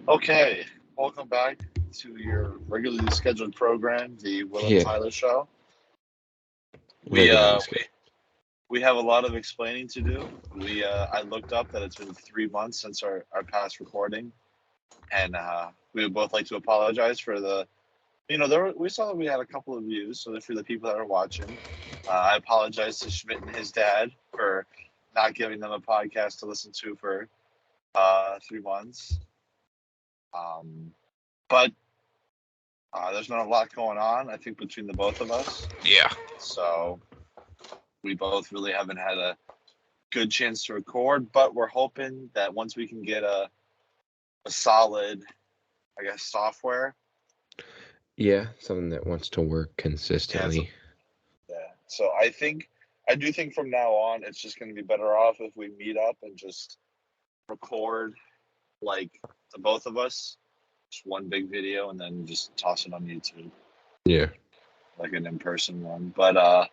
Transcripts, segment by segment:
Okay, welcome back to your regularly scheduled program, the Will and Yeah, Tyler Show. We regularly uh we scheduled. we have a lot of explaining to do. I looked up that it's been 3 months since our past recording, and we would both like to apologize for the we saw that we had a couple of views, so for the people that are watching, I apologize to Schmidt and his dad for not giving them a podcast to listen to for 3 months. Um, but there's not a lot going on, I think, between the both of us. Yeah. So we both really haven't had a good chance to record, but we're hoping that once we can get a solid, I guess, software. Yeah, something that wants to work Yeah, consistently. yeah. So I do think from now on, it's just going to be better off if we meet up and just record like the both of us, just one big video, and then just toss it on YouTube, Yeah. like an in-person one. But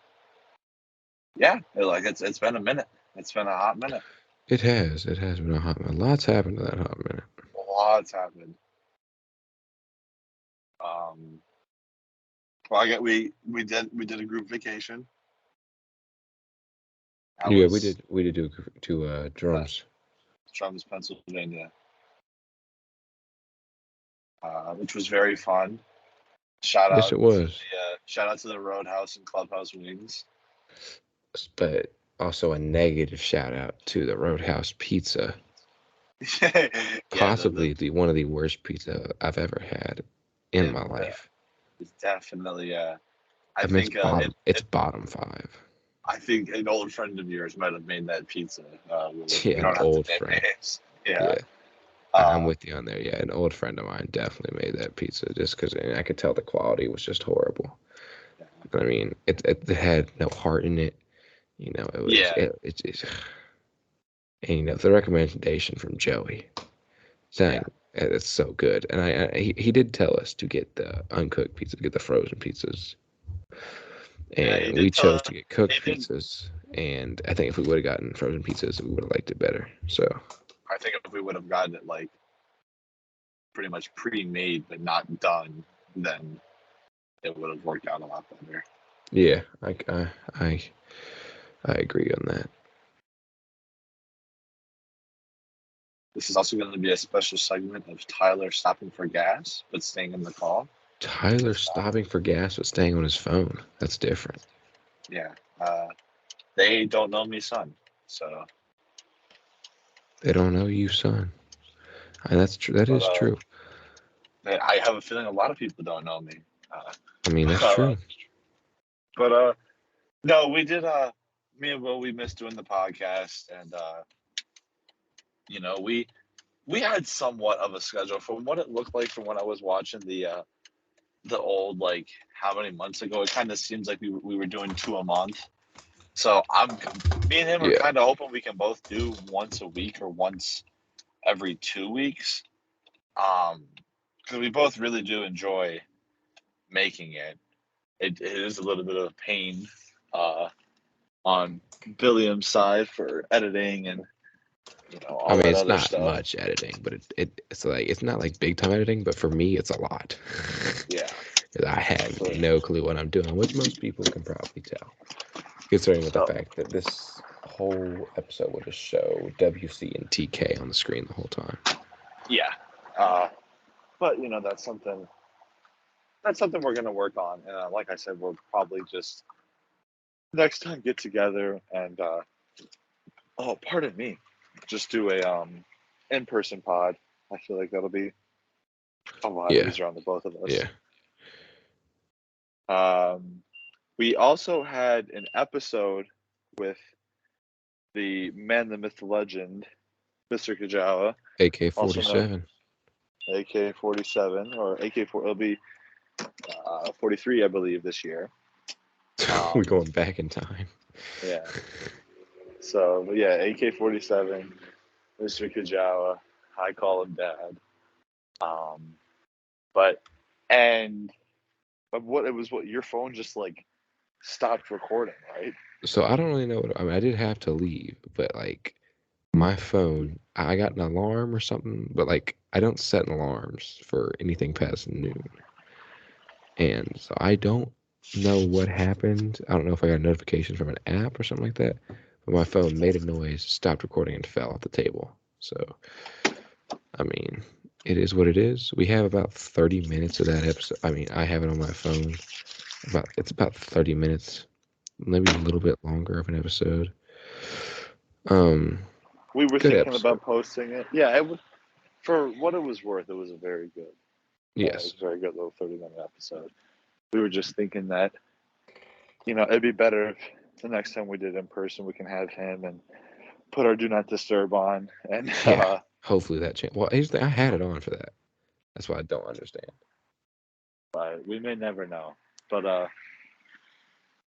yeah, it's been a minute. It's been a hot minute. It has. It has been a hot minute. Lots happened to that hot minute. Lots happened. Um, well, I get we did a group vacation. I Yeah, was we did do uh, drums. Drums, Pennsylvania, which was very fun. Yes, it was. Shout out to the Roadhouse and Clubhouse Wings. But also a negative shout out to the Roadhouse Pizza. Yeah, Possibly the one of the worst pizza I've ever had in it, my life. it's definitely I I mean, think it's bottom five. I think an old friend of yours might have made that pizza. We Yeah, an don't have to old name friend. names. Yeah. Yeah. I'm Uh, with you on there. Yeah, an old friend of mine definitely made that pizza just because I could tell the quality was just horrible. I mean, it had no heart in it. You know, yeah, and the recommendation from Joey yeah, saying it's so good, and he did tell us to get the uncooked pizza, to get the frozen pizzas, yeah. He and we did tell. chose to get cooked He did. pizzas. And I think if we would have gotten frozen pizzas, we would have liked it better. So I think if we would have gotten it like pretty much pre-made but not done, then it would have worked out a lot better. yeah, I I agree on that. This is also going to be a special segment of Tyler stopping for gas but staying in the call. Tyler If stopping for gas but staying on his phone. That's different. yeah, they don't know me, son. So, They don't know you, son. And that's true. That but is true. I have a feeling a lot of people don't know me. Uh, I mean, that's uh, true. but no, we did. Me and Will, we missed doing the podcast, and we had somewhat of a schedule from what it looked like from when I was watching the old like how many months ago. It kind of seems like we were doing two a month. So me and him are Yeah. kind of hoping we can both do once a week or once every 2 weeks. Um, because we both really do enjoy making it. It is a little bit of a pain, uh, on Billiam's side for editing and I all mean, that it's other not stuff. much editing, but it's like it's not like big time editing, but for me, it's a lot. Yeah, 'Cause I have for, no clue what I'm doing, which most people can probably tell, considering with the so fact that this whole episode will just show WC and TK on the screen the whole time. yeah. Uh, but that's something we're gonna work on. And like I said, we'll probably just next time get together and oh, pardon me, just do a in person pod. I feel like that'll be a lot Yeah, easier on the both of us. yeah. Um, we also had an episode with the man, the myth, the legend, Mr. Kajawa, also known AK-47. AK-47 or AK-4. It'll be 43, I believe, this year. We're Um, going back in time. yeah. So, but yeah, AK-47, Mr. Kajawa. I call him Dad. Um, but and but what it was, what your phone just like stopped recording, right? So I don't really know what I mean. I did have to leave, but like My phone, I got an alarm or something, but like I don't set alarms for anything past noon. And so I don't know what happened. I don't know if I got a notification from an app or something like that, but my phone made a noise, stopped recording, and fell off the table. So, I mean, it is what it is. We have about 30 minutes of that episode. I mean, I have it on my phone. It's about 30 minutes, maybe a little bit longer of an episode. Um, We were Good thinking episode. about posting it. Yeah, it was, for what it was worth, it was a very good. It was Yes. a very good little 30-minute episode. We were just thinking that, it'd be better if the next time we did in person, we can have him and put our do not disturb on. And Yeah. Hopefully that change. Well, here's the thing, I had it on for that. That's why I don't understand. but we may never know. But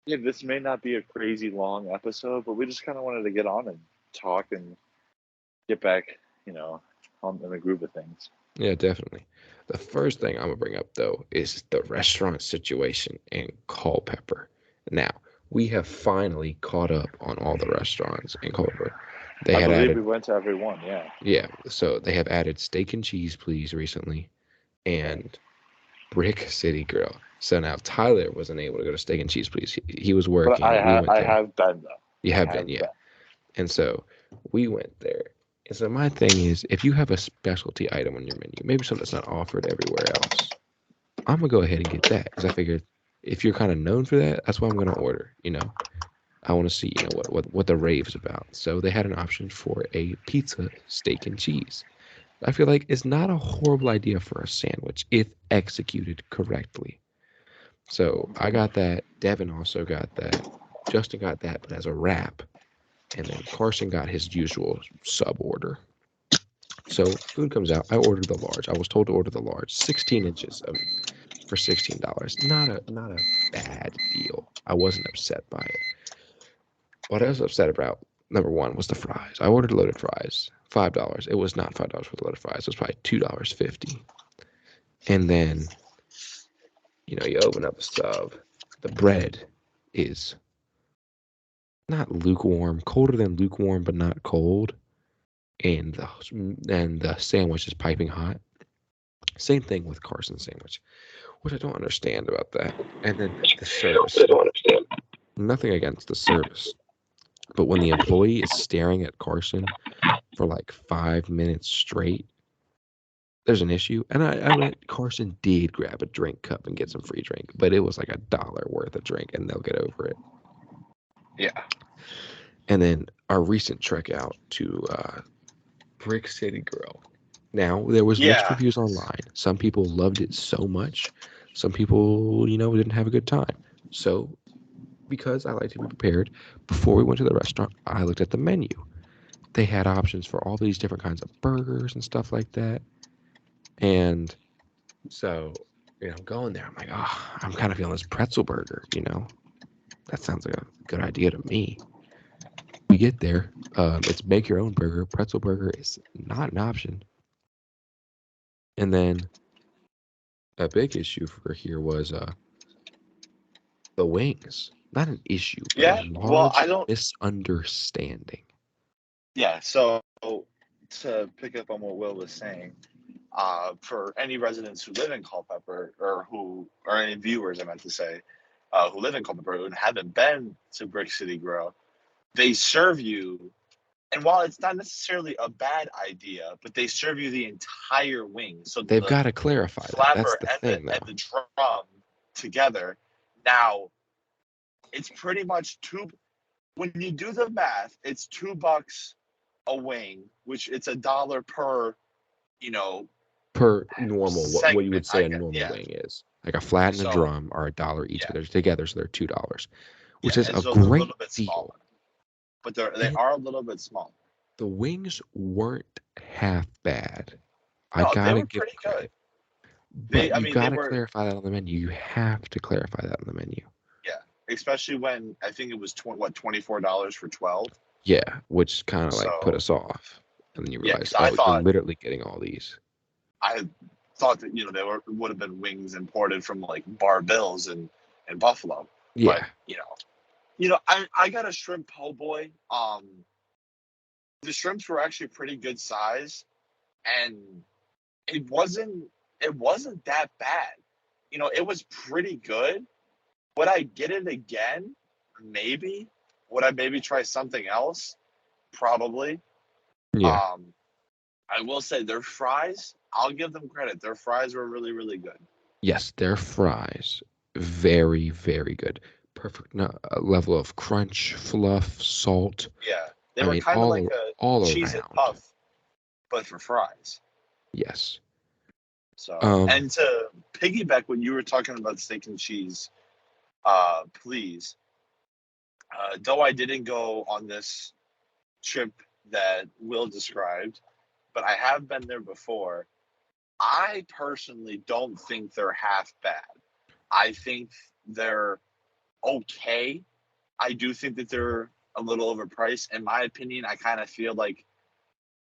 yeah, this may not be a crazy long episode, but we just kind of wanted to get on and talk and get back, on in the groove of things. Yeah, definitely. The first thing I'm gonna bring up though is the restaurant situation in Culpeper. Now, we have finally caught up on all the restaurants in Culpeper. They I had believe we added, went to every one. Yeah. yeah, so they have added Steak and Cheese Please recently and Brick City Grill. So now Tyler wasn't able to go to Steak and Cheese Please. He was But working. We went I there. have been though. You I have been, have yeah. been. And so we went there. And so my thing is, if you have a specialty item on your menu, maybe something that's not offered everywhere else, I'm gonna go ahead and get that because I figured if you're kind of known for that, that's what I'm gonna order. I want to see, what the rave's about. So they had an option for a pizza, steak and cheese. I feel like it's not a horrible idea for a sandwich if executed correctly. So I got that. Devin also got that. Justin got that, but as a wrap. And then Carson got his usual sub order. So food comes out. I ordered the large. I was told to order the large, 16 inches for $16. Not a bad deal. I wasn't upset by it. What I was upset about, number one, was the fries. I ordered loaded fries, $5. It was not $5 for the loaded fries. It was probably $2.50. And then, you open up the sub. The bread is not lukewarm, colder than lukewarm, but not cold. And the sandwich is piping hot. Same thing with Carson's sandwich, which I don't understand about that. And then the service. Nothing against the service, but when the employee is staring at Carson for like 5 minutes straight, there's an issue. And I went, Carson did grab a drink cup and get some free drink, but it was like $1 worth of drink, and they'll get over it. Yeah. And then our recent trek out to Brick City Grill. Now, there was mixed Yeah. reviews online. Some people loved it so much. Some people, didn't have a good time. So, because I like to be prepared, before we went to the restaurant, I looked at the menu. They had options for all these different kinds of burgers and stuff like that. And so, going there, I'm like, oh, I'm kind of feeling this pretzel burger, That sounds like a good idea to me. We get there, it's make your own burger. Pretzel burger is not an option. And then a big issue for here was the wings. Not an issue, but a Yeah. Well, large I don't. misunderstanding. Yeah. So to pick up on what Will was saying, for any residents who live in Culpeper or any viewers, I meant to say, who live in Culpeper and haven't been to Brick City Grill, they serve you. And while it's not necessarily a bad idea, but they serve you the entire wing. So They've the got to clarify that. That's flapper the and thing, and though. the drum together. Now it's pretty much two. When you do the math, it's $2 a wing, which it's $1 per, you know, Per normal, what you segment. would say I a get, normal yeah. wing is. Like a flat and a So drum are $1 each, yeah, but they're together, so they're $2, yeah, which is and a so they're a little great bit deal. smaller, but they And are a little bit smaller. the wings weren't half bad. I No, they gotta were give pretty them good. credit. But I you mean, they gotta were, clarify that on the menu. You have to clarify that on the menu. yeah, especially when I think it was $24 for 12. Yeah, which kind of like put So us off. And then you yeah, realize, because oh, you're literally getting all these. I thought that they would have been wings imported from like Bar Bills in Buffalo, but Yeah. I got a shrimp po' boy. the shrimps were actually pretty good size, and it wasn't it wasn't that bad. It was pretty good. Would I get it again? Maybe. Would I maybe try something else? Probably. Yeah. Um, I will say their fries, I'll give them credit. Their fries were really, really good. Yes, their fries, very, very good. Perfect level of crunch, fluff, salt. Yeah. They I were mean, kind of like a all cheese it around. puff, but for fries. Yes. So, Um, and to piggyback what you were talking about steak and cheese, please, though I didn't go on this trip that Will described, but I have been there before. I personally don't think they're half bad. I think they're okay. I do think that they're a little overpriced. In my opinion, I kind of feel like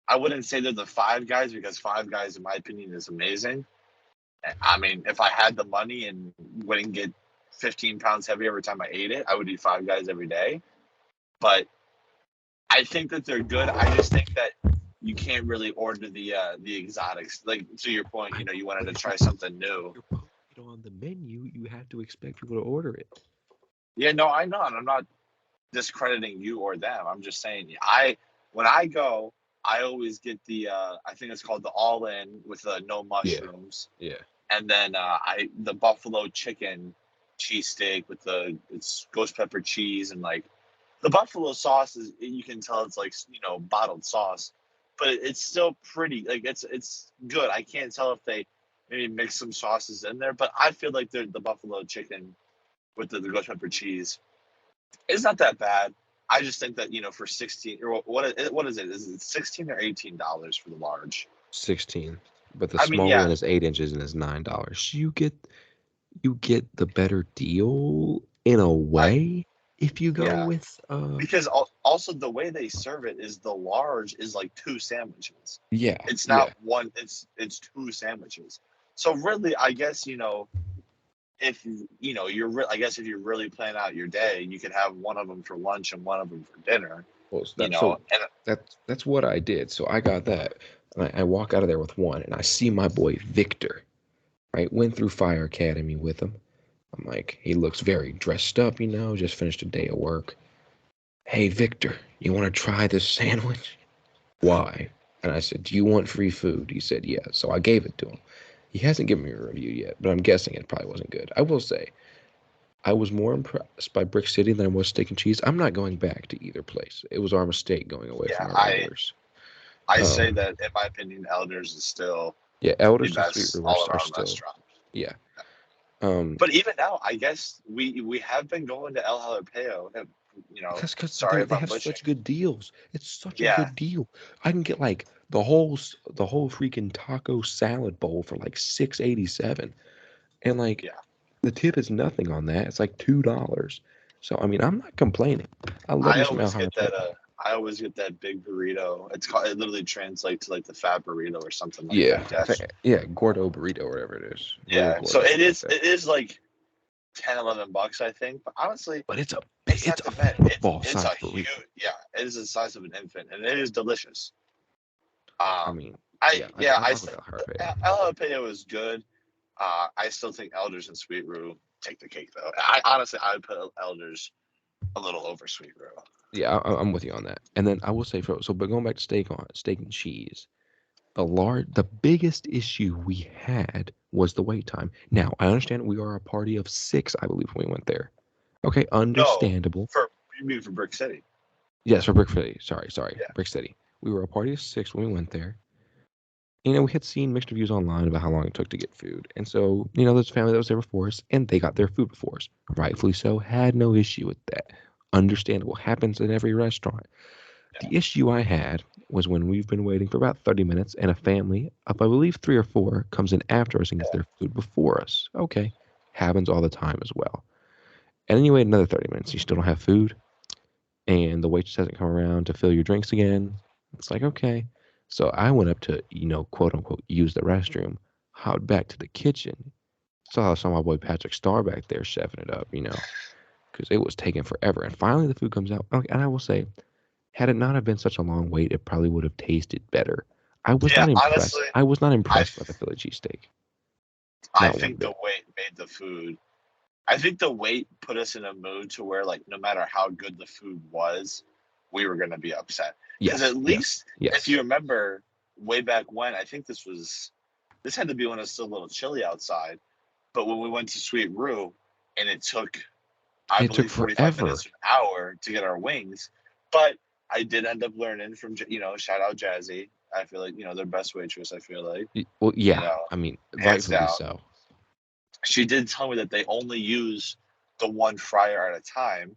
I wouldn't say they're the Five Guys because Five Guys, in my opinion, is amazing. I mean, if I had the money and wouldn't get 15 pounds heavy every time I ate it, I would eat Five Guys every day. But I think that they're good. I just think that you can't really order the exotics. Like to your point, I know, you wanted but to if try something new. you're putting it on the menu, you have to expect people to order it. Yeah, no, I know, and I'm not discrediting you or them. I'm just saying when I go, I always get the I think it's called the all in with no Yeah, mushrooms, yeah. and then I the buffalo chicken cheesesteak with the it's ghost pepper cheese and like the buffalo sauce is you can tell it's like bottled sauce, but it's still pretty like it's good. I can't tell if they maybe mix some sauces in there, but I feel like the buffalo chicken with the ghost pepper cheese it's not that bad. I just think that for 16 or what is it? Is it $16 or $18 for the large? 16. But the I mean, smaller yeah, one is 8 inches and is $9. You get the better deal in a I way if you go yeah with because also the way they serve it is the large is like two sandwiches. yeah, It's yeah. not one. It's two sandwiches. So really, I guess if I guess if you're really planning out your day, you could have one of them for lunch and one of them for dinner. Well, so And that's what I did. So I got that. And I walk out of there with one and I see my boy Victor. Right? Went through Fire Academy with him. I'm like, he looks very dressed up, just finished a day of work. Hey Victor, you want to try this sandwich? Why? And I said, do you want free food? He said, yeah. So I gave it to him. He hasn't given me a review yet, but I'm guessing it probably wasn't good. I will say, I was more impressed by Brick City than I was Steak and Cheese. I'm not going back to either place. It was our mistake going away yeah, from our I regulars. I say Um, that in my opinion, Elders is still yeah, the Elders and Sweet best River all are around still, restaurant. yeah. Um, But even now, I guess we have been going to El Jalapeno. because Sorry if they I'm have butchering. such good deals. It's such a Yeah, good deal. I can get like the whole freaking taco salad bowl for like 6.87, and like yeah. the tip is nothing on that. It's like $2. So I mean, I'm not complaining. I love I me some El always get that. Jalapeno. I always get that big burrito. It's called. It literally translates to like the fat burrito or something like Yeah, that. Yes. yeah, Gordo burrito, whatever it is, little Yeah. So Gordo, something like that. It is like 10-11 bucks, I think. But honestly, But it's it's not a that bad. football It's a size burrito. huge. Yeah. It is the size of an infant, and it is delicious. I mean, I yeah, yeah. I I rock with still El Jalapeno. El Jalapeno is good. I still think Elders and Sweet Roux take the cake though. I honestly I would put Elders a little over Sweet Roux. Yeah, I'm with you on that. And then I will say, but going back to steak and cheese, the biggest issue we had was the wait time. Now I understand we are a party of 6, I believe, when we went there. Okay, No, understandable. for you mean for Brick City? Yes, for Brick City. Sorry, Yeah. Brick City. We were a party of 6 when we went there. We had seen mixed reviews online about how long it took to get food. And so, there's a family that was there before us, and they got their food before us. Rightfully so, had no issue with that. Understandable. Happens in every restaurant. The issue I had was when we've been waiting for about 30 minutes, and a family of, I believe, 3 or 4 comes in after us and gets their food before us. Okay. Happens all the time as well. And then you wait another 30 minutes, you still don't have food, and the waitress hasn't come around to fill your drinks again. It's like, okay. So I went up to, quote unquote, use the restroom, hopped back to the kitchen, saw my boy Patrick Star back there chefing it up, because it was taking forever. And finally the food comes out. Okay, and I will say, Had it not have been such a long wait, it probably would have tasted better. I was Yeah, not impressed. honestly, I was not I impressed by the Philly cheesesteak. I Not one think the bit. weight made the food. I think the weight put us in a mood to where, like, no matter how good the food was, we were gonna be upset. Because Yes, at yes, least, if yes. you remember, way back when, I think this had to be when it was still a little chilly outside. But when we went to Sweet Rue, and it took, I It took believe, 45 forever. minutes, an hour to get our wings. But I did end up learning from, shout out Jazzy. I feel like, their best waitress, I feel like, Well, you yeah. know, I mean, hands rightfully down. so. She did tell me that they only use the one fryer at a time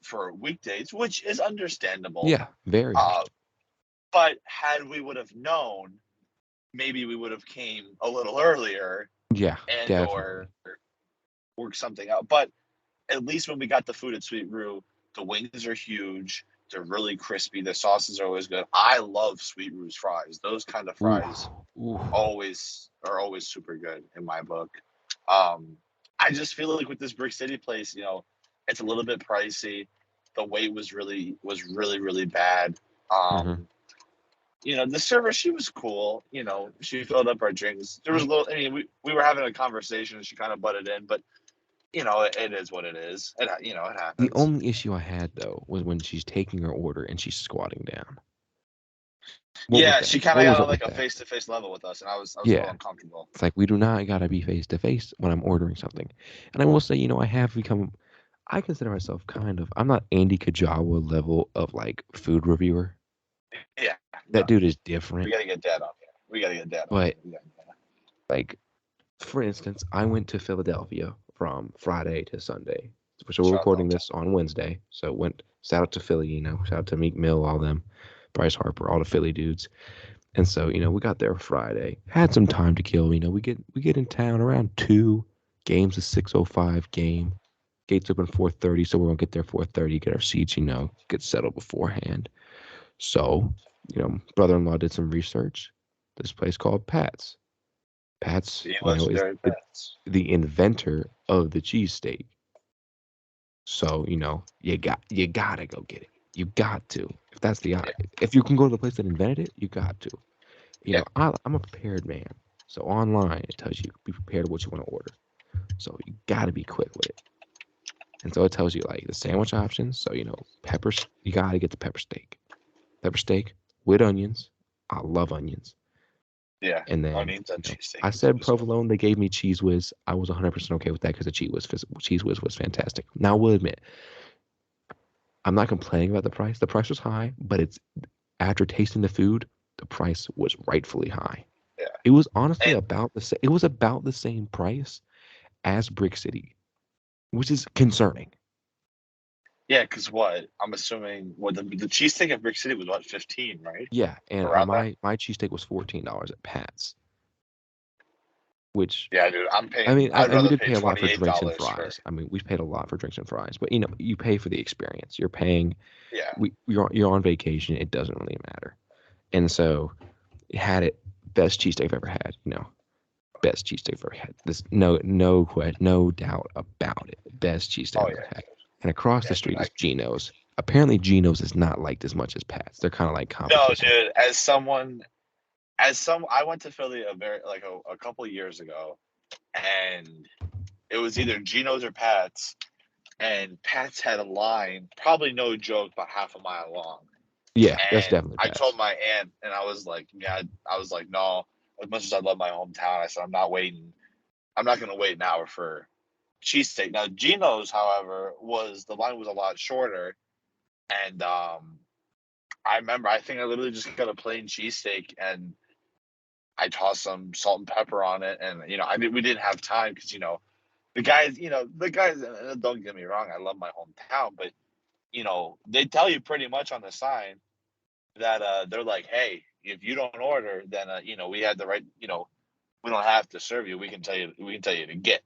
for weekdays, which is understandable. Yeah, very Uh, understandable. but had we would have known, maybe we would have came a little earlier Yeah, and definitely. or work something out. But at least when we got the food at Sweet Rue, the wings are huge. They're really crispy. The sauces are always good. I love Sweet Rue's fries. Those kind of Ooh, fries ooh. always super good in my book. Um, I just feel like with this Brick City place, it's a little bit pricey. The wait was really bad. Hmm. Um, the server, she was cool. She filled up our drinks. There was a little. I mean, we were having a conversation, and she kind of butted in, but it is what it is. It The happens. only issue I had though was when she's taking her order and she's squatting down. What was Yeah, that? she kind of What got was on up like with a that? face to face level with us, and I was a little Yeah, uncomfortable. it's like we do not gotta be face to face when I'm ordering something. And I will say, I have become. I consider myself kind of. I'm not Andy Kajawa level of like food reviewer. Yeah, no, That dude is we different. gotta get that on here. We gotta get that on But here. We gotta, like, for instance, I went to Philadelphia from Friday to Sunday. So we're shout out recording Delta. this on Wednesday. So went shout out to Philly, shout out to Meek Mill, all them, Bryce Harper, all the Philly dudes. And so, we got there Friday. Had some time to kill. We get in town around 2. Game's a 6:05 game. Gates open 4:30, so we're gonna get there 4:30, get our seats, get settled beforehand. So, brother-in-law did some research. This place called Pat's. Pat's, The is legendary pets. the inventor of the cheesesteak. So, you gotta go get it. You got to. If that's the Yeah, if you can go to the place that invented it, you got to. yeah, I'm a prepared man. So online it tells you be prepared what you want to order. So you gotta be quick with it. And so it tells you like the sandwich options. So peppers. You gotta get the pepper steak. Pepper steak with onions. I love onions. yeah. And then, Onions and cheesesteak I is said always good. provolone. They gave me cheese whiz. I was 100% okay with that because the cheese whiz was fantastic. Now, I will admit, I'm not complaining about the price. The price was high, but it's after tasting the food, the price was rightfully high. Yeah, It was honestly and about the same. It was about the same price as Brick City, which is concerning. yeah, because what I'm assuming, what the cheesesteak at Brick City was, what, 15, right? Yeah, and Around that. my cheesesteak was $14 at Pat's, which Yeah, dude, I'd and we rather did pay pay a lot for drinks and $28 for. fries. I mean, we paid a lot for drinks and fries, but you pay for the experience. You're paying. Yeah, You're on vacation. It doesn't really matter. And so, had it best cheesesteak I've ever had. Best cheesesteak I've ever had. This no doubt about it. Best cheesesteak oh I've ever yeah, had. And across the yeah, dude. street is Geno's. Apparently, Geno's is not liked as much as Pat's. They're kind of like No, competition. dude. I went to Philly a couple of years ago, and it was either Geno's or Pat's, and Pat's had a line, probably no joke, about half a mile long. Yeah, that's And definitely I told Pat's. my aunt, and I was like, yeah, I was like, no. As much as I love my hometown, I said I'm not waiting. I'm not going to wait an hour for cheesesteak. Now Geno's, however, was the line was a lot shorter, and I remember I think I literally just got a plain cheesesteak and I tossed some salt and pepper on it, and we didn't have time because the guys. Don't get me wrong, I love my hometown, but they tell you pretty much on the sign that they're like, hey, if you don't order, then we had the right, we don't have to serve you. We can tell you to get,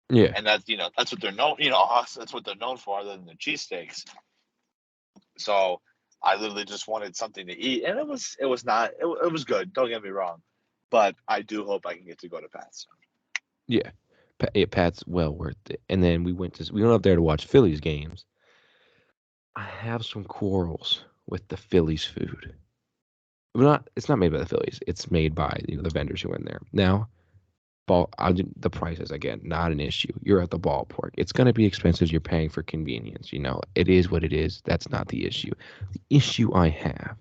Yeah, and that's what they're known. Us, that's what they're known for, other than the cheesesteaks. So I literally just wanted something to eat, and it was not it was good. Don't get me wrong, but I do hope I can get to go to Pat's. yeah. Pat's well worth it. And then we went up there to watch Phillies games. I have some quarrels with the Phillies food. It's not made by the Phillies. It's made by the vendors who are in there. Now, the prices again, not an issue. You're at the ballpark. It's going to be expensive. You're paying for convenience. It is what it is. That's not the issue. The issue I have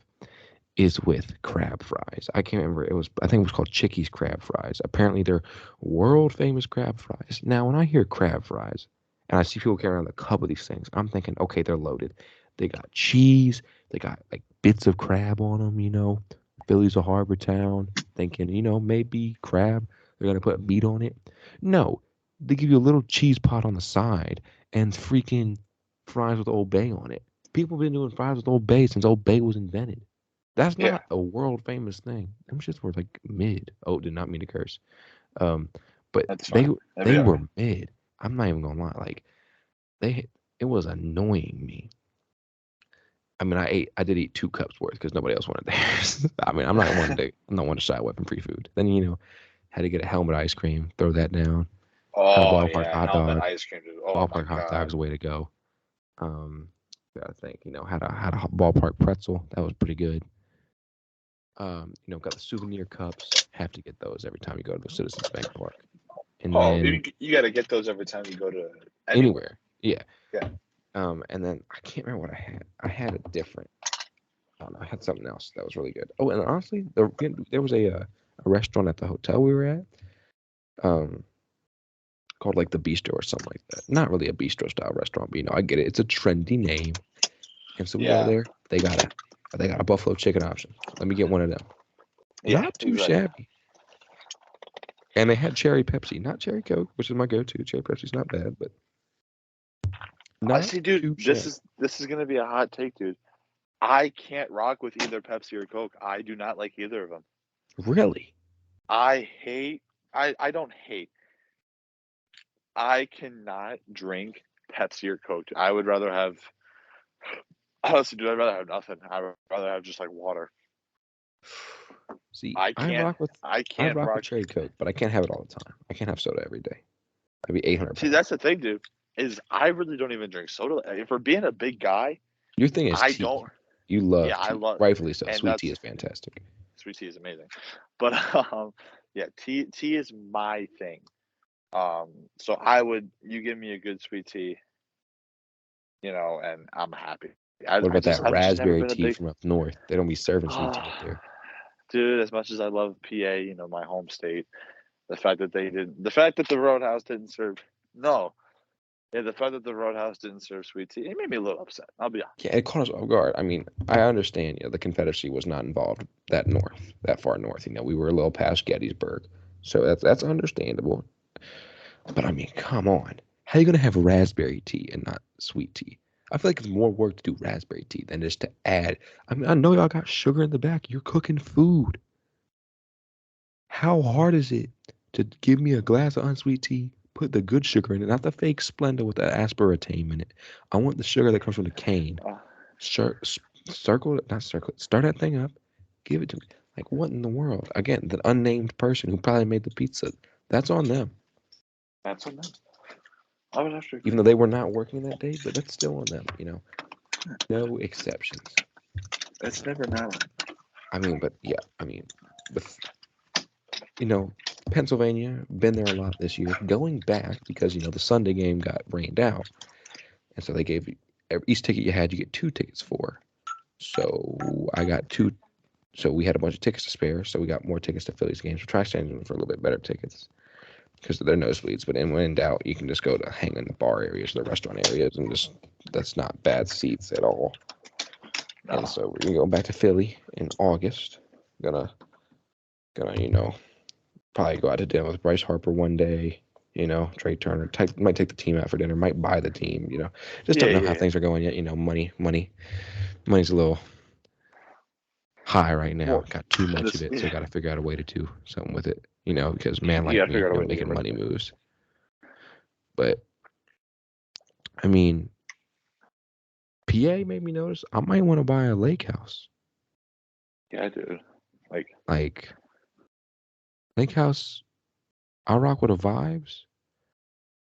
is with crab fries. I can't remember. I think it was called Chickies crab fries. Apparently, they're world famous crab fries. Now, when I hear crab fries and I see people carrying around a cup of these things, I'm thinking, okay, they're loaded. They got cheese. They got like bits of crab on them. Philly's a harbor town. Thinking, maybe crab. They're gonna put meat on it. No, they give you a little cheese pot on the side and freaking fries with Old Bay on it. People have been doing fries with Old Bay since Old Bay was invented. That's Yeah, not a world famous thing. Them shits were like mid. Oh, did not mean to curse. Um, but that's they fine. That'd they be all were right. mid. I'm not even gonna lie. Like it was annoying me. I mean, I did eat 2 cups worth because nobody else wanted theirs. I mean, I'm not one to shy away from free food. Then had to get a helmet ice cream, throw that down. Had a Oh ballpark yeah, hot helmet dog. ice cream, dude. Oh my Ballpark hot dog's god. the way to go. Um, I think had a ballpark pretzel that was pretty good. Got the souvenir cups. Have to get those every time you go to the Citizens Bank Park. And Oh, then you got to get those every time you go to anywhere. anywhere, yeah. Yeah. And then I can't remember what I had. I had a different. I don't know. I had something else that was really good. Oh, and honestly, there was a restaurant at the hotel we were at, um, called like the Bistro or something like that. Not really a bistro style restaurant, but I get it. It's a trendy name, and so we go Yeah. there. They got a buffalo chicken option. Let me get one of them. Yeah. Not too Exactly. shabby. And they had cherry Pepsi, not cherry Coke, which is my go-to. Cherry Pepsi's not bad, but I not see, dude. too This shabby. is this is gonna be a hot take, dude. I can't rock with either Pepsi or Coke. I do not like either of them. Really? I hate. I don't hate. I cannot drink Pepsi or Coke. I would rather have. Honestly, dude, I'd rather have nothing. I'd rather have just like water. See, I can't. I I can't rock with rock. cherry Coke, but I can't have it all the time. I can't have soda every day. I'd be 800 See, pounds. that's the thing, dude. Is I really don't even drink soda. For being a big guy, Your thing is I tea. don't. You Yeah, love I tea, love, rightfully so. and Sweet tea that's is fantastic. sweet tea is amazing. But yeah, tea is my thing. So you give me a good sweet tea, and I'm happy. What about that I've just never raspberry been a tea big. from up north? They don't be serving sweet tea up there. Dude, as much as I love PA, my home state, the fact that the Roadhouse didn't serve, no, yeah, the fact that the Roadhouse didn't serve sweet tea, it made me a little upset. I'll be honest. Yeah, it caught us off guard. I mean, I understand, the Confederacy was not involved that far north. We were a little past Gettysburg, so that's understandable. But I mean, come on, how you gonna have raspberry tea and not sweet tea? I feel like it's more work to do raspberry tea than just to add. I mean, I know y'all got sugar in the back. You're cooking food. How hard is it to give me a glass of unsweet tea, put the good sugar in it, not the fake Splenda with the aspartame in it? I want the sugar that comes from the cane. Uh, Cir- Circle, not circle it. Start that thing up. Give it to me. Like, what in the world? Again, the unnamed person who probably made the pizza. That's on them. that's what I would have to Even agree. though they were not working that day, but that's still on them. No exceptions. It's never not. I mean, but yeah, I mean, with you know, Pennsylvania, been there a lot this year. Going back because the Sunday game got rained out, and so they gave each ticket you had, you get 2 tickets for. So I got two. So we had a bunch of tickets to spare. So we got more tickets to Phillies games. We tried exchanging them for a little bit better tickets because they're nosebleeds. But when in doubt, you can just go to hang in the bar areas, the restaurant areas, and just that's not bad seats at all. No. And so we're gonna go back to Philly in August. Gonna probably go out to dinner with Bryce Harper one day. Trey Turner might take the team out for dinner. Might buy the team. Just Yeah, don't know how yeah. things are going yet. Money's a little high right now. Well, Got too much of this it, so yeah, got to figure out a way to do something with it. Because man you like gotta me, figure out a way to get making rid of money it. moves. But I mean, PA made me notice I might want to buy a lake house. Yeah, dude. Like, Like lake house, I rock with the vibes.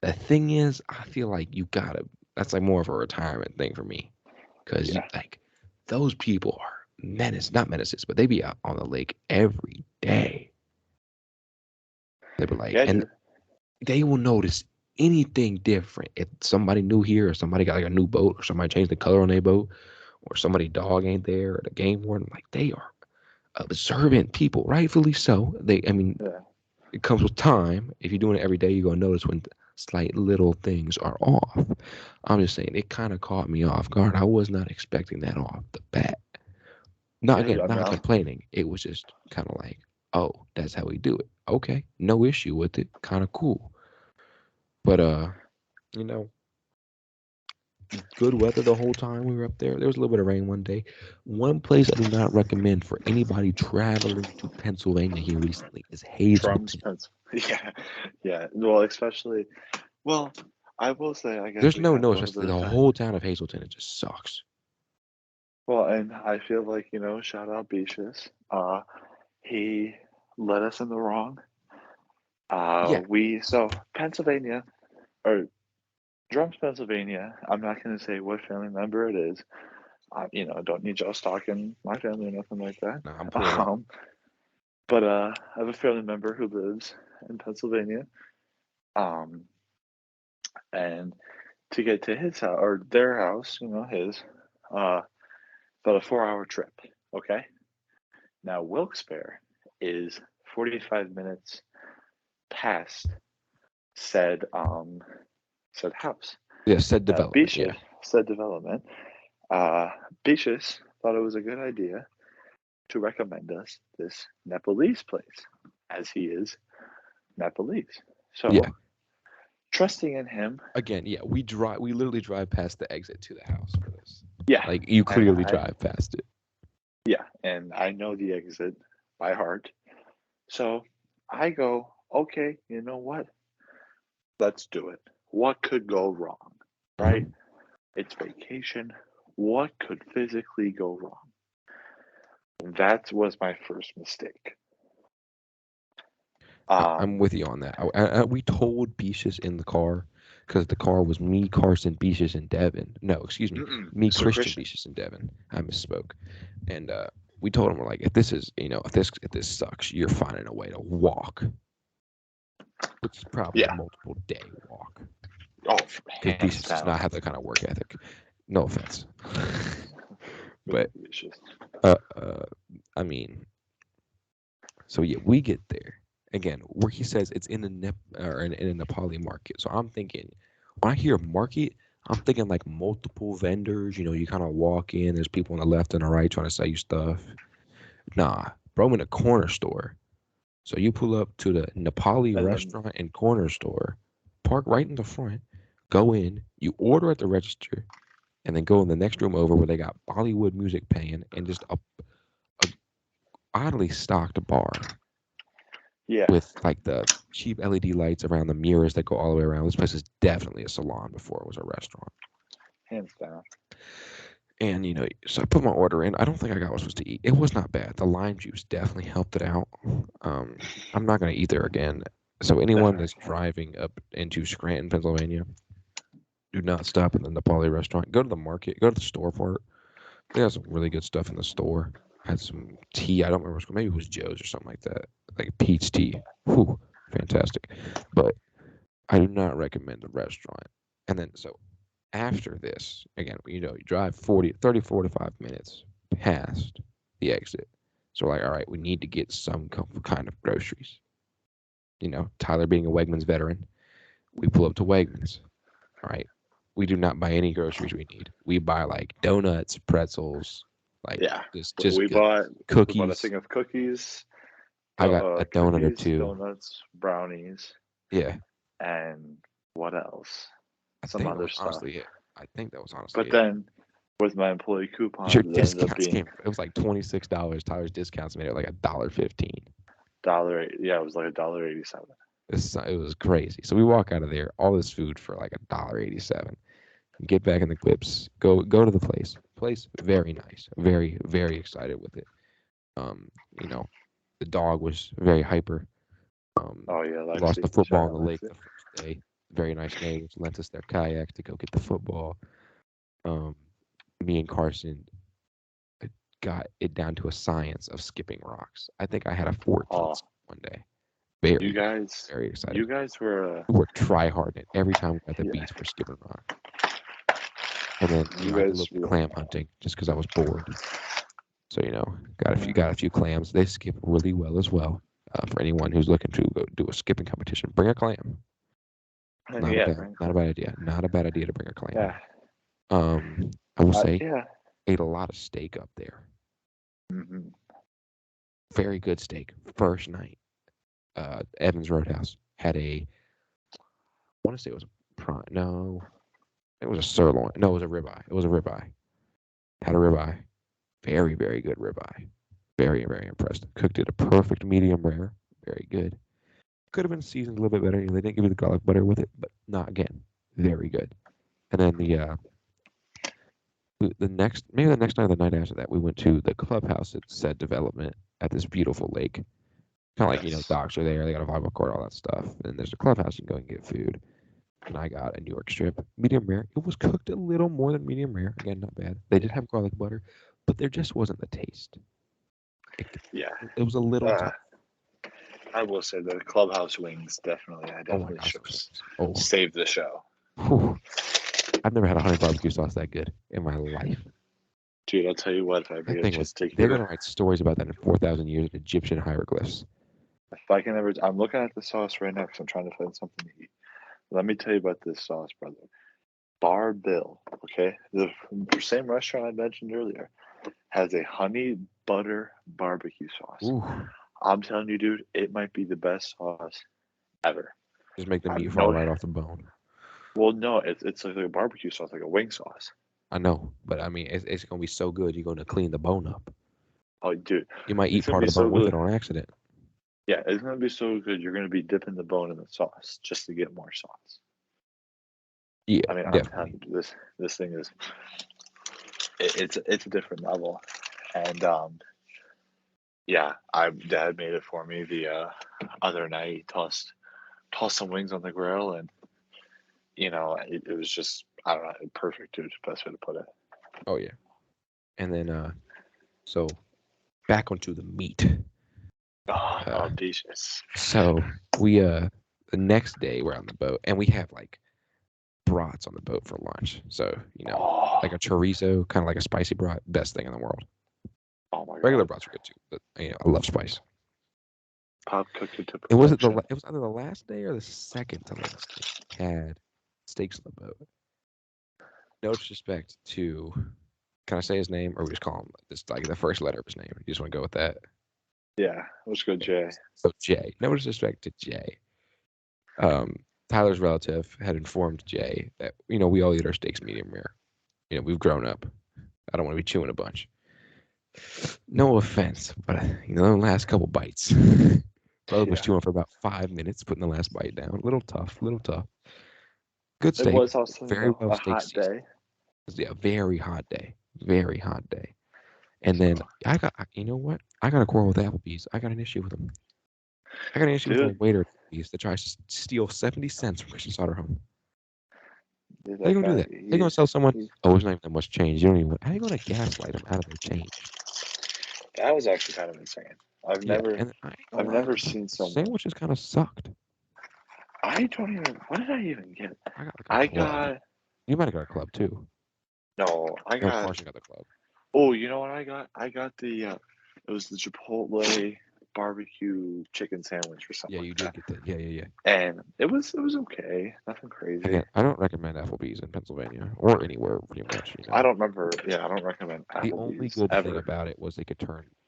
The thing is, I feel like you gotta. That's like more of a retirement thing for me. because Yeah. like those people are not menaces, but they be out on the lake every day. They be like, Yeah, and dude. they will notice anything different if somebody new here or somebody got like a new boat or somebody changed the color on their boat or somebody dog ain't there or the game warden. Like they are observant people, rightfully so. I mean, Yeah. it comes with time. If you're doing it every day, you're gonna notice when slight little things are off. I'm just saying it kind of caught me off guard. I was not expecting that off the bat. Not Yeah, dude. again, I mean, not complaining. It was just kind of like, oh, that's how we do it. Okay, no issue with it. Kind of cool. But you know, good weather the whole time we were up there. There was a little bit of rain one day. One place I do not recommend for anybody traveling to Pennsylvania here recently is Drums, Hazelton. pencil. Yeah, yeah. Well, especially. Well, I will say, I guess There's we had a no, little bit especially of the time. whole town of Hazelton. It just sucks. Well, and I feel like, shout out Beaches. He led us in the wrong. Yeah, So Pennsylvania, or Drums, Pennsylvania. I'm not going to say what family member it is. I don't need y'all stalking my family or nothing like that. nah, I'm pulling up. But I have a family member who lives in Pennsylvania. Um, and to get to his house or their house, his, uh, about a 4-hour trip. Okay. Now Wilkes-Barre is 45 minutes past said said house. Yeah, said Now development. Yeah. said development. Uh, Beaches thought it was a good idea to recommend us this Nepalese place, as he is Nepalese. So Yeah. trusting in him, Again, yeah, we literally drive past the exit to the house for this. yeah, Like you and clearly drive past it. and I know the exit by heart. So I go, okay, you know what? Let's do it. What could go wrong, right? Mhm. It's vacation. What could physically go wrong? That was my first mistake. I'm Um, with you on that. We told Beaches in the car because the car was me, Carson, Beaches, and Devin. No, excuse me, me, Mr. Christian, Christian. Beaches, and Devin. I misspoke. And we told him we're like, if this is, if this sucks, you're finding a way to walk, which is probably a Yeah. multiple day walk Oh, because hands Beaches does down. not have that kind of work ethic. No offense, Mr. but Vicious. uh, uh, I mean, so yeah, we get there again where he says it's in the in a Nepali market. So I'm thinking when I hear market, I'm thinking like multiple vendors. You kind of walk in. There's people on the left and the right trying to sell you stuff. Nah, bro, I'm in a corner store. So you pull up to the Nepali And then, restaurant and corner store, park right in the front, go in, you order at the register, and then go in the next room over where they got Bollywood music playing and just a oddly stocked bar yeah, with like the cheap LED lights around the mirrors that go all the way around. This place is definitely a salon before it was a restaurant. hands down. And so I put my order in. I don't think I got what I was supposed to eat. It was not bad. The lime juice definitely helped it out. I'm not gonna eat there again. So anyone Never that's again. driving up into Scranton, Pennsylvania, do not stop in the Nepali restaurant. Go to the market. Go to the store part. They have some really good stuff in the store. I had some tea. I don't remember. Maybe it was Joe's or something like that. Like peach tea. Whew, fantastic. But I do not recommend the restaurant. And then so after this, again, you drive 45 minutes past the exit. So we're like, all right, we need to get some kind of groceries. Tyler being a Wegmans veteran, we pull up to Wegmans. All right. We do not buy any groceries we need. We buy like donuts, pretzels, like Yeah. just We good bought a cookies. thing of cookies, I got a donut or two. donuts, brownies, Yeah. and what else? I Some think that other was stuff. honestly it. I think that was honestly But it. then with my employee Your coupons, it ended up discounts being came. It was like $26. Tyler's discounts made it like $1.15. dollar. Yeah, it was like $1.87. It was crazy. So we walk out of there, all this food for like $1.87. Get back in the clips. Go to the place. Place very nice. Very very excited with it. Um, you know, the dog was very hyper. Oh yeah, We lost the Lexi. Shout football on out the lake Lexi. the first day. Very nice neighbors lent us their kayak to go get the football. Um, me and Carson got it down to a science of skipping rocks. I think I had a 14 Oh, one day. you Very, guys, very excited. you guys were, We were try harding it every time we got the Yeah. beats for skipping rock. And then You I did a guys little were- clam hunting just because I was bored. So got a few clams. They skip really well as well. For anyone who's looking to go do a skipping competition, bring a clam. Not yeah, a bad idea. Not a bad idea to bring a clam. yeah, I will say, yeah. ate a lot of steak up there. hmm Very good steak. First night, Evans Roadhouse had a. I want to say it was a prawn. No, it was a sirloin. No, it was a ribeye. It was a ribeye. Had a ribeye. Very, very good ribeye. Very, very impressed. Cooked it a perfect medium rare. Very good. Could have been seasoned a little bit better. They didn't give you the garlic butter with it, but not again. Very good. And then the next night or the night after that, we went to the clubhouse at said development at this beautiful lake. Kind of like Yes. docks are there. They got a volleyball court, all that stuff. And there's a clubhouse you can go and get food. And I got a New York strip, medium rare. It was cooked a little more than medium rare. Again, not bad. They did have garlic butter, but there just wasn't the taste. Yeah. It was a little tough. I will say the clubhouse wings definitely. I Oh my definitely gosh. should Oh, save the show. whew. I've never had a honey barbecue sauce that good in my life. Dude, I'll tell you what. If I That get a thing chance was. to take They're you, gonna write stories about that in 4,000 years of Egyptian hieroglyphs. if I can ever, I'm looking at the sauce right now because I'm trying to find something to eat. Let me tell you about this sauce, brother. Bar Bill, okay, the same restaurant I mentioned earlier, has a honey butter barbecue sauce. Ooh, I'm telling you, dude, it might be the best sauce ever. just make the I'm meat fall no, right off the bone. well, no, it's like a barbecue sauce, like a wing sauce. I know, but I mean, it's gonna be so good. You're gonna clean the bone up. Oh, dude, You might it's eat gonna part be of the so bone with good. it on accident. Yeah, it's gonna be so good. You're gonna be dipping the bone in the sauce just to get more sauce. Yeah, I mean, I'm telling definitely. you, this thing is it's a different level, and yeah, dad made it for me the other night. He tossed some wings on the grill, and it was just, I don't know, perfect, dude. Best way to put it. Oh yeah. And then so back onto the meat. Oh, delicious. So we the next day we're on the boat and we have like brats on the boat for lunch. So Oh, like a chorizo, kind of like a spicy brat, best thing in the world. oh my Regular god. brats are good too, but I love spice. Pop cooked it to It was perfection. it was either the last day or the second to last day. We had steaks on the boat. No disrespect to, can I say his name or we just call him just like the first letter of his name? You just want to go with that? Yeah, let's go, Jay. So Jay. No disrespect to Jay. Tyler's relative had informed Jay that we all eat our steaks medium rare. We've grown up. I don't want to be chewing a bunch. No offense, but the last couple bites, brother was Yeah. chewing for about 5 minutes, putting the last bite down. Little tough. Good It steak. was also, Very well a steak hot seasoned. day. Yeah, very hot day. Very hot day. And then I got, you know what? I got a quarrel with Applebee's. I got an issue with them. I got an issue with Dude, a waiter at Applebee's that tries to steal 70 cents from Christian Sauterhome. dude, How you that gonna do guy, that? How you gonna tell someone, oh, it's not even that much change? You don't even. How you gonna gaslight them out of their change? that was actually kind of insane. I've Yeah, never, and I ain't gonna I've lie, never the seen someone. sandwiches kind of sucked. I don't even. What did I even get? I got like I a club. got You might have got a club too. no. I No, got. Carson got the club. Oh, you know what I got? I got the. It was the Chipotle barbecue chicken sandwich or something Yeah, like you that. did get that. Yeah. And it was okay. Nothing crazy. Again, I don't recommend Applebee's in Pennsylvania or anywhere pretty much. I don't remember. Yeah, I don't recommend The only Applebee's good thing ever. about it was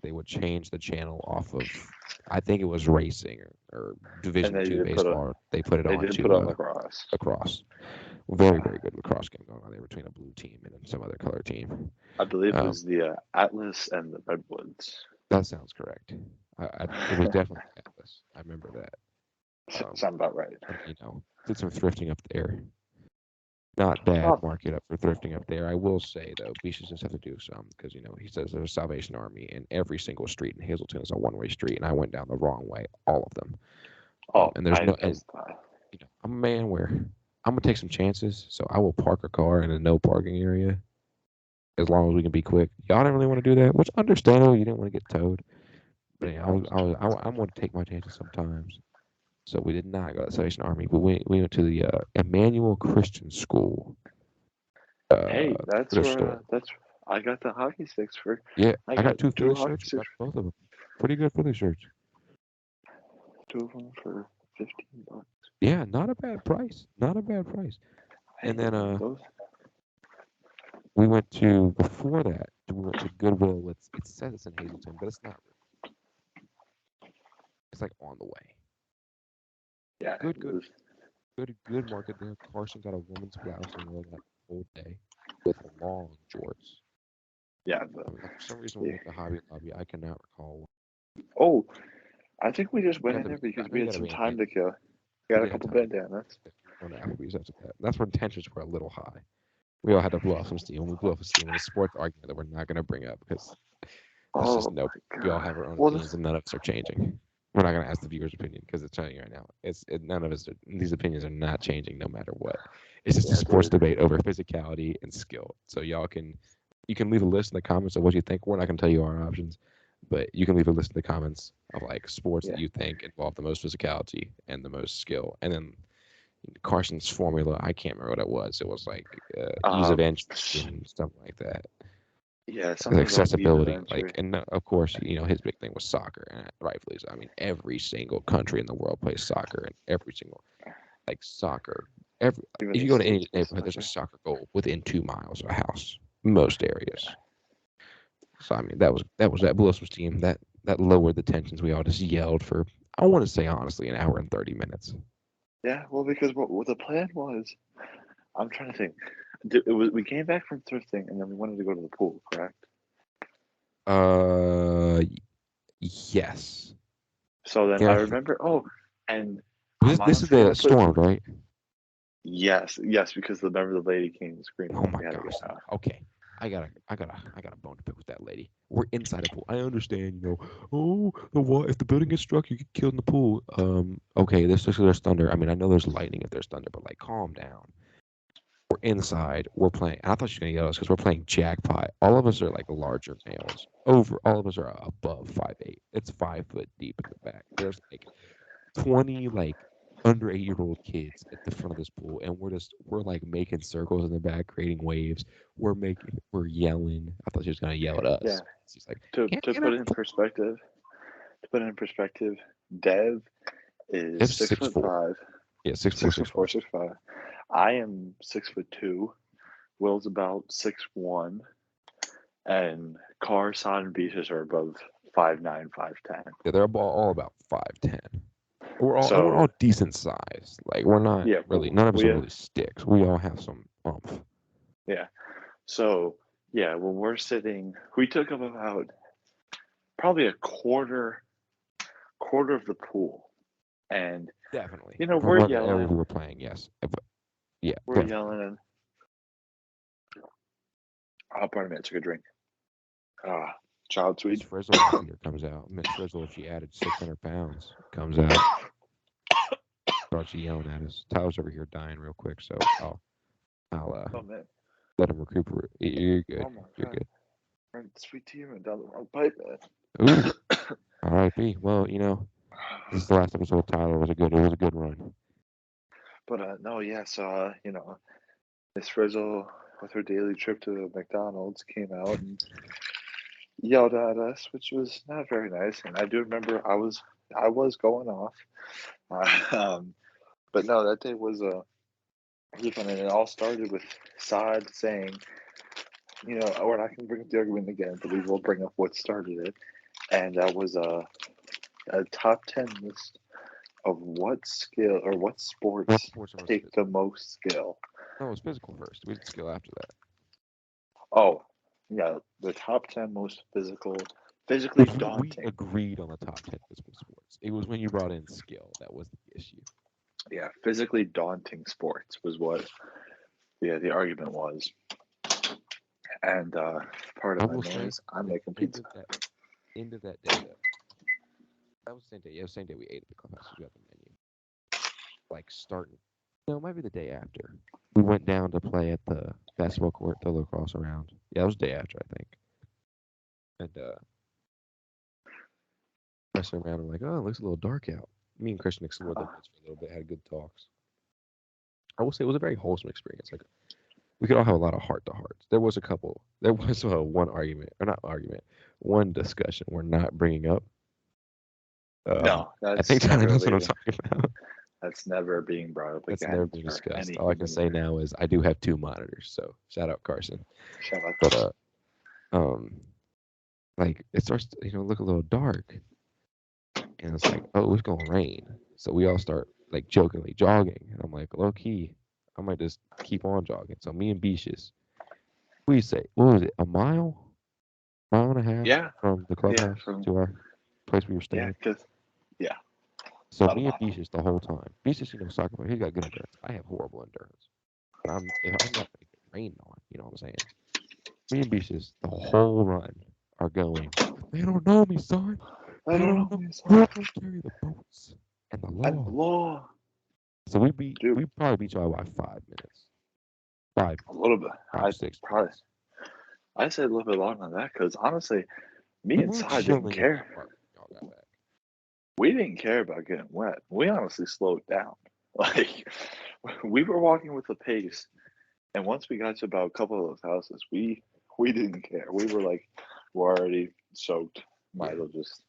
they would change the channel off of, I think it was racing or Division And they Two did put baseball. They put it they on did to put on lacrosse. lacrosse. Very, very good lacrosse game going on there between a blue team and then some other color team. I believe it was the Atlas and the Redwoods. That sounds correct. It was definitely Atlas. I remember that. Sound about right. Did some thrifting up there. Not bad market up for thrifting up there. I will say though, Beaches just have to do some because he says there's a Salvation Army and every single street in Hazleton is a one-way street, and I went down the wrong way, all of them. And there's no, and I'm a man where I'm gonna take some chances, so I will park a car in a no parking area as long as we can be quick. Y'all didn't really want to do that, which understandable. You didn't want to get towed. But yeah, I want to take my chances sometimes. So we did not go to Salvation Army. We went to the Emmanuel Christian School. Hey, that's Thrift where store. I got the hockey sticks for. Yeah, I I got got two two Philly hockey shirts. sticks, Got both of them. Pretty good Philly shirts. two of them for $15. Yeah, not a bad price. Not a bad price. And Hey, then those. we went to before that. We went to Goodwill. It says it's in Hazleton, but it's not. It's like on the way. Yeah, Good, good, good market there. Carson got a woman's blouse and wore that whole day with long jorts. yeah. I mean, for some reason we Yeah. went to Hobby Lobby. I cannot recall. Oh, I think we just You went have in to there be, I because know we you had got to some be in time to Kansas. kill. We We got a did have couple time to bandanas. go to Applebee's after that. That's when tensions were a little high. We all had to blow off some steam. We blew off some steam in a sports argument that we're not going to bring up because that's just Oh no. my We all god. have our own Well, opinions, and none of us are changing. We're not going to ask the viewer's opinion because it's telling you right now. None of us. These opinions are not changing no matter what. It's just a yeah, sports dude. debate over physicality and skill. So you can leave a list in the comments of what you think. We're not going to tell you our options, but you can leave a list in the comments of like sports Yeah. that you think involve the most physicality and the most skill, and then Carson's formula. I can't remember what it was. It was like ease of entry and stuff like that. Yeah, something about ease of Accessibility, like, entry. and of course, his big thing was soccer, and rightfully so. I mean, every single country in the world plays soccer, and every single like soccer. Even If the you go to any states play neighborhood, there's a soccer. soccer goal within 2 miles of a house. Most areas. So I mean, that was that Wilson's team that lowered the tensions. We all just yelled for, I want to say honestly, an hour and 30 minutes. Yeah, well, because what the plan was, I'm trying to think. It was we came back from thrifting and then we wanted to go to the pool, correct? Yes. So then I Yeah. remember. Oh, and I'm This is honestly gonna the put storm, right? yes, because remember the lady came screaming Oh and my we had to gosh. get out. Okay. I got a bone to pick with that lady. We're inside a pool. I understand, oh, the what if the building gets struck, you get killed in the pool. Okay, there's thunder. I mean, I know there's lightning if there's thunder, but like calm down. We're inside. We're playing. I thought she was gonna yell at us because we're playing jackpot. All of us are like larger males. All of us are above 5'8". It's 5 foot deep in the back. There's like 20 like under 8-year-old kids at the front of this pool, and we're like making circles in the back, creating waves. We're yelling. I thought she was gonna yell at Yeah. us. She's like, can't To get out put of in the pool. perspective, Dev is It's six six foot four. five, Yeah, 6'4", six foot 6'5". four, 6'5". I am 6'2". Will's about 6'1", and Carson and Beatrice are above 5'9", 5'10". Yeah, they're all about 5'10". We're So all decent size. Like we're not yeah, really. None of us we are have really sticks. We all have some oomph. yeah. So yeah, when we're sitting, we took up about probably a quarter of the pool, and Definitely. we're From the area we yelling, were playing, yes. Yeah, we're definitely. yelling, and oh, pardon me, I took a drink. Ah, child Miss sweet. Frizzle over here comes out. Miss Frizzle, if she added 600 pounds, comes out. Starts yelling at us. Tyler's over here dying real quick, so I'll Oh man, let him recuperate. You're good. oh my You're god, good. sweet tea went down the wrong pipe, man. Ooh. R.I.P. Well, this is the last episode with Tyler. It was a good run. But no, yeah. So Miss Frizzle with her daily trip to McDonald's came out and yelled at us, which was not very nice. And I do remember I was going off. Um, but no, that day was really fun, and it all started with Saad saying, we're not going to bring up the argument again, but we will bring up what started it, and that was a top 10 list of what skill or what What sports sports are most take the physical? most skill. No, it was physical first. We did skill after that. Oh, yeah, the top 10 most physically We daunting. agreed on the top 10 physical sports. It was when you brought in skill that was the issue. Yeah, physically daunting sports was what the argument was. And part I of my will say, noise, I'm the making pizza. end of that day though. That was the same day. Yeah, the same day we ate at the clubhouse. We got the menu. Like starting. No, it might be the day after. we went down to play at the basketball court, the lacrosse around. Yeah, it was the day after, I think. And messing around and like, oh, it looks a little dark out. Me and Christian explored the woods for a little bit, had good talks. I will say it was a very wholesome experience. Like we could all have a lot of heart to hearts. There was a couple. There was one argument, or not argument, one discussion we're not bringing up. No, I that's think Tyler never knows what I'm leaving. talking about. That's never being brought up That's never again been for discussed. any All I can human say being. now is I do have 2 monitors, so shout out Carson. Shut up. But like it starts to, look a little dark, and it's like, oh, it's gonna rain. So we all start like jokingly jogging, and I'm like, low key, I might just keep on jogging. So me and Beaches, we say, what was it, a mile and a half Yeah, from the yeah, clubhouse to our place we were yeah, staying. because So about a me and mile. Beaches the whole time. Beaches, soccer player, he's got good endurance. I have horrible endurance. But if I'm not gonna get rained on, you know what I'm saying? Me and Beaches the whole run are going, they don't know me, son. I They don't don't know. know It's who gonna carry the boats and the and law. law, So dude, we probably beat y'all by 5 minutes. Five, a little bit. five, I 6 minutes. probably I said a little bit longer than that because honestly, me We and were Sai didn't chilling in the care. park when y'all got back. We didn't care about getting wet. We honestly slowed down. Like we were walking with the pace, and once we got to about a couple of those houses, we didn't care. We were like, we're already soaked. Might as Yeah. well just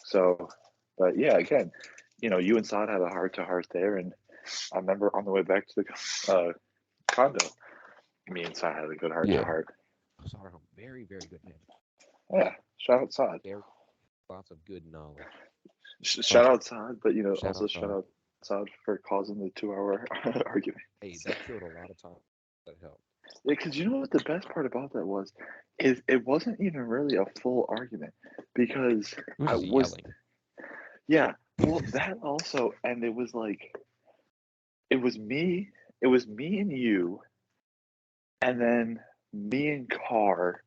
so. But yeah, again, you and Saad had a heart to heart there, and I remember on the way back to the condo, me and Saad had a good heart to Yeah. heart. Sorry, very, very good man. Yeah, shout out Saad. Very lots of good knowledge. Shout out Saad, but Shout also out shout Todd. out Saad for causing the 2 hour argument. Hey, that killed a lot of time. That helped. Yeah, because you know what the best part about that was, is it wasn't even really a full argument because He was I just was, yelling. yeah, well that also, and it was like it was me and you, and then me and Car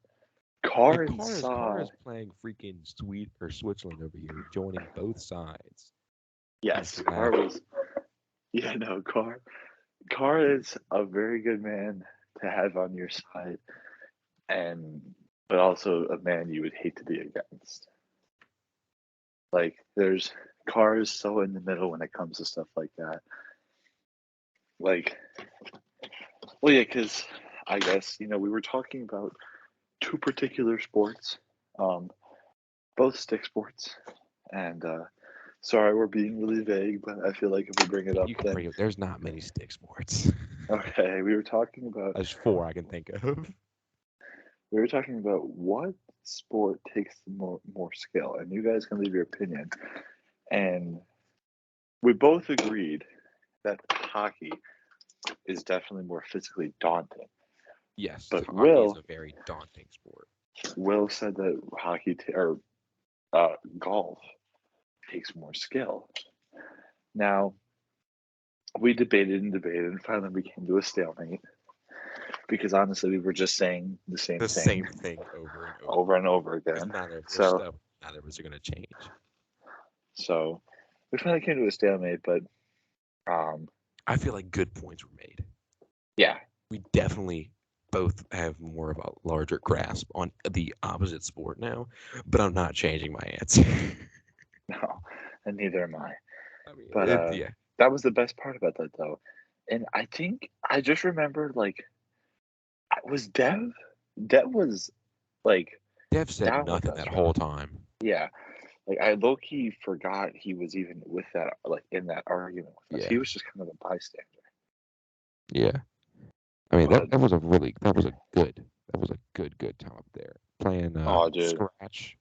And and Carr Saad. is playing freaking Sweet or Switzerland over here, joining both sides. Yes, Just Car laughing. was, yeah, no, Car is a very good man to have on your side, and but also a man you would hate to be against. Like there's Cars so in the middle when it comes to stuff like that. Like, well, yeah, because I guess we were talking about 2 particular sports, um, both stick sports, and sorry we're being really vague, but I feel like if we bring it up, You can then bring it. There's not many stick sports. okay, we were talking about There's 4 I can think of. what sport takes more skill, and you guys can leave your opinion. And we both agreed that hockey is definitely more physically daunting. Yes, But hockey is a very daunting sport. Will said that or golf takes more skill. Now we debated and debated, and finally we came to a stalemate because honestly we were just saying the same The thing same thing over and over. over and over Because again. neither So of us are gonna change. so we finally came to a stalemate, but I feel like good points were made. yeah, We definitely both have more of a larger grasp on the opposite sport now, but I'm not changing my answer. no, and neither am I. I mean, But yeah. that was the best part about that though. And I think I just remembered like was Dev was like Dev said down with nothing us, that right? whole time. Yeah. Like I low key forgot he was even with that like in that argument with us. Yeah, He was just kind of a bystander. yeah. I mean, But that was a good time up there playing oh dude. scratch.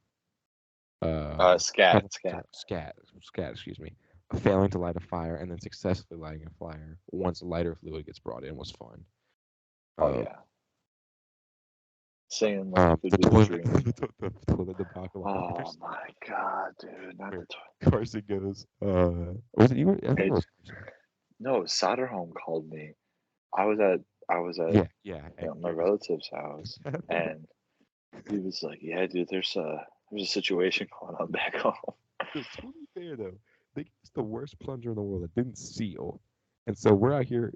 Uh, Scat, scat. scat. Excuse me. Failing to light a fire and then successfully lighting a fire once lighter fluid gets brought in was fun. Oh Uh, yeah. Saying like the would be the toilet, dream. the toilet debacle on Oh ours. my god, dude. Not the Where toilet. Carson goes, was it you? I think it It, was Carson. no, Soderholm called me. I was at Yeah. my relative's house, and he was like, "Yeah, dude, there's a situation going on back home." To be fair though, they gave us the worst plunger in the world that didn't seal. And so we're out here.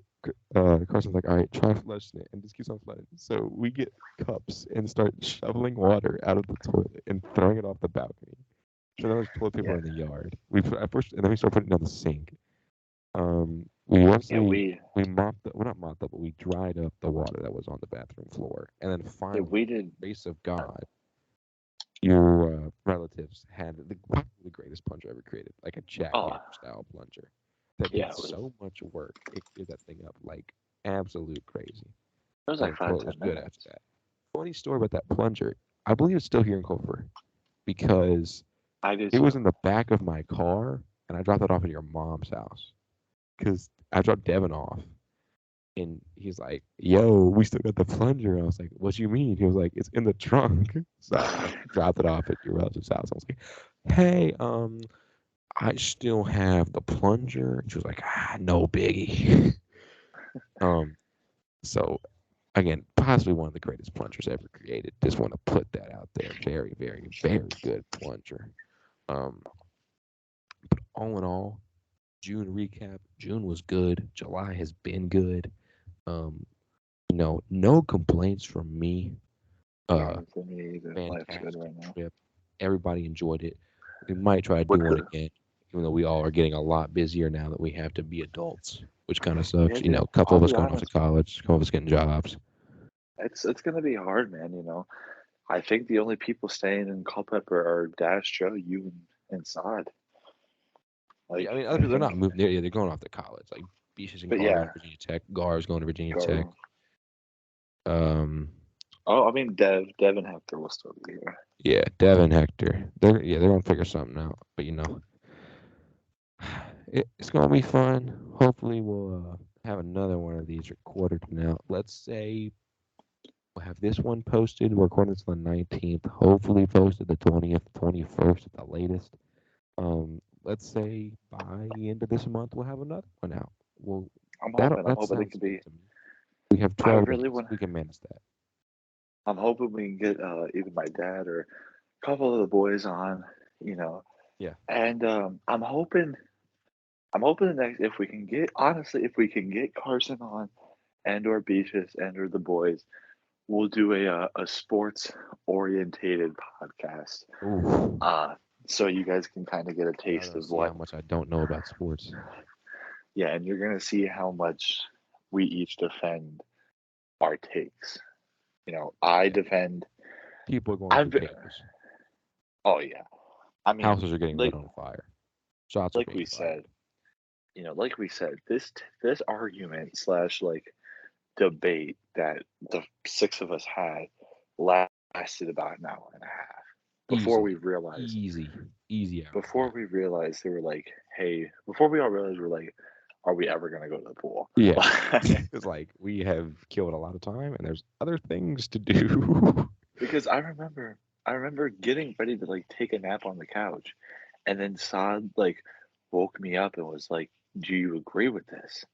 Carson's like, all right, try flushing it, and just keeps on flushing. So we get cups and start shoveling water out of the toilet and throwing it off the balcony. So now there's toilet paper Yeah, in the yard. We put at first, and then we start putting it down the sink. We yeah, eventually we we mopped, well, not mopped up, but we dried up the water that was on the bathroom floor, and then yeah, finally, we did. grace of God, your relatives had probably the greatest plunger ever created, like a Oh, jackhammer style plunger that yeah, did so much work. It cleared that thing up like absolute crazy, it was and like the five, toilet ten was good after minutes. that. Funny story about that plunger. I believe it's still here in Culver because I do it was too. in the back of my car, and I dropped it off at your mom's house because I dropped Devin off. And he's like, "Yo, we still got the plunger." I was like, "What you mean?" He was like, "It's in the trunk." So I dropped it off at your relative's house. I was like, "Hey, I still have the plunger." And she was like, "No biggie." um, so again, possibly one of the greatest plungers ever created. Just want to put that out there. Very, very, very good plunger. Um, but all in all, June recap. June was good. July has been good. Um, no complaints from me. Uh, No, for me either. Life's good Fantastic right now. trip. Everybody enjoyed it. We might try to do What one could? again, even though we all are getting a lot busier now that we have to be adults, which kind of sucks. Yeah, dude. A couple I'll of us be going off to honest. college, a couple of us getting jobs. It's gonna be hard, man. I think the only people staying in Culpeper are Dash, Joe, you, and Sod. Yeah, Like I mean, other I people they're think, not moving. They're going off to college. Like Beaches and but Carr going yeah, to Virginia Tech. Gar's going to Virginia Tech. go. Um, Oh, I mean, Dev, and Hector will still be here. yeah, Devin, Hector. They're gonna figure something out. But it's gonna be fun. Hopefully, we'll have another one of these recorded now. Let's say we'll have this one posted. We're recording this on the 19th. Hopefully, posted the 20th, 21st at the latest. Let's say by the end of this month, we'll have another one out. Well, I'm that hoping. I'm that hoping it sounds could good be. to me. We have I 12 really days. want. We can manage that. I'm hoping we can get either my dad or a couple of the boys on. You know, Yeah. and I'm hoping. I'm hoping the next if we can get honestly if we can get Carson on and or Beaches and or the boys, we'll do a sports orientated podcast. Ooh. Uh, so you guys can kind of get a Y'all taste gonna of see how what, much I don't know about sports. yeah, and you're gonna see how much we each defend our takes. I Yeah. defend. People are going I'm. through papers. Oh yeah. I mean, Houses are getting lit like on fire. Shots are like being we fired. said, this argument slash like debate that the six of us had lasted about an hour and a half before we Easily. realized Easy hour and a before half. we realized they were like, hey, before we all realized we're like, are we ever gonna go to the pool? Yeah. It's like we have killed a lot of time and there's other things to do. Because I remember getting ready to like take a nap on the couch, and then Saad like woke me up and was like, "Do you agree with this?"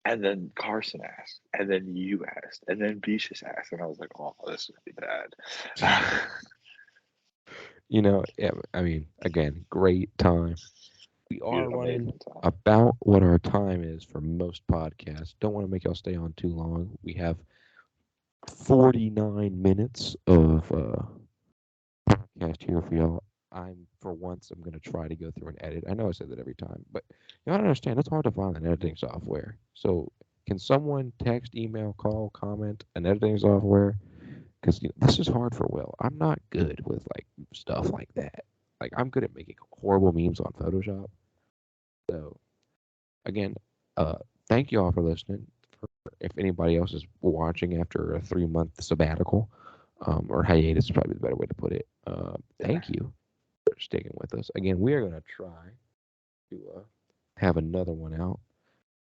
And then Carson asked, and then you asked, and then Beatrice asked, and I was like, "Oh, this is gonna be bad." Yeah, I mean, again, great time. We are Dude, running amazing time. about what our time is for most podcasts. Don't want to make y'all stay on too long. We have 49 minutes of podcast here for y'all. For once, I'm gonna try to go through and edit. I know I say that every time, but you gotta understand it's hard to find an editing software. So, can someone text, email, call, comment an editing software? Because this is hard for Will. I'm not good with like stuff like that. Like I'm good at making horrible memes on Photoshop. So again, uh, thank you all for listening. If anybody else is watching after a 3 month sabbatical, or hiatus is probably the better way to put it. Yeah. Thank you for sticking with us. Again, we are gonna try to have another one out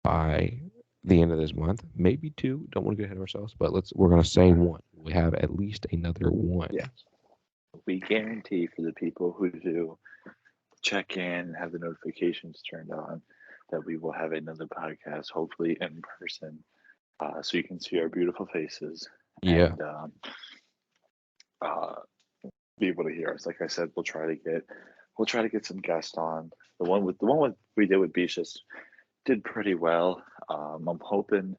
by the end of this month, maybe two. Don't want to get ahead of ourselves, but we're gonna say one. We have at least another one. Yeah. We guarantee for the people who do check in, have the notifications turned on, that we will have another podcast, hopefully in person, so you can see our beautiful faces Yeah. and uh, be able to hear us. Like I said, we'll try to get some guests on. The one with we did with Beaches did pretty well. I'm hoping,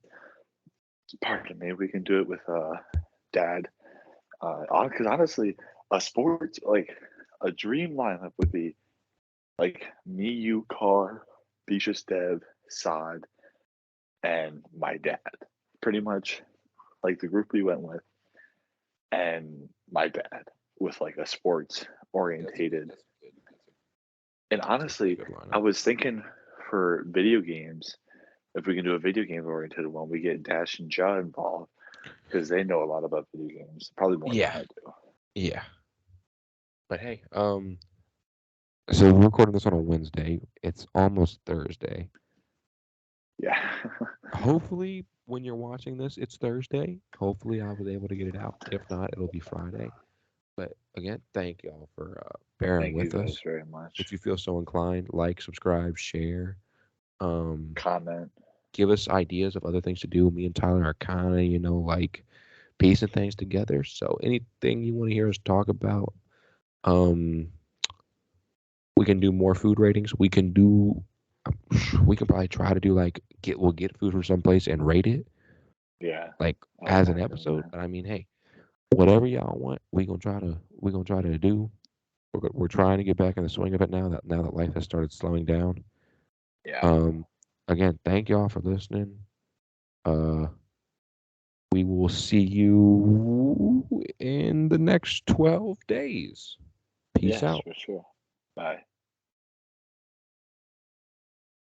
pardon me, we can do it with Dad. Because honestly, a sports like a dream lineup would be like me, you, Car, Beatrice, Dev, Saad, and my dad. Pretty much like the group we went with, and my dad with like a sports orientated. And That's a honestly, good lineup. I was thinking for video games, if we can do a video game oriented one, we get Dash and Ja involved because they know a lot about video games, probably more than Yeah, I do. yeah. But hey, so we're recording this on a Wednesday. It's almost Thursday. Yeah. Hopefully, when you're watching this, it's Thursday. Hopefully, I was able to get it out. If not, it'll be Friday. But again, thank y'all for bearing Thank you with guys us. very much. If you feel so inclined, like, subscribe, share. Comment. Give us ideas of other things to do. Me and Tyler are kind of, like piecing things together. So anything you want to hear us talk about, we can do more food ratings. We can probably try to do like we'll get food from someplace and rate it Yeah. like I as would an like doing episode. that. But I mean, hey, whatever y'all want, we gonna try to do. We're trying to get back in the swing of it now that life has started slowing down. Yeah. Again, thank y'all for listening. We will see you in the next 12 days. Peace Yes, out. for sure. Bye.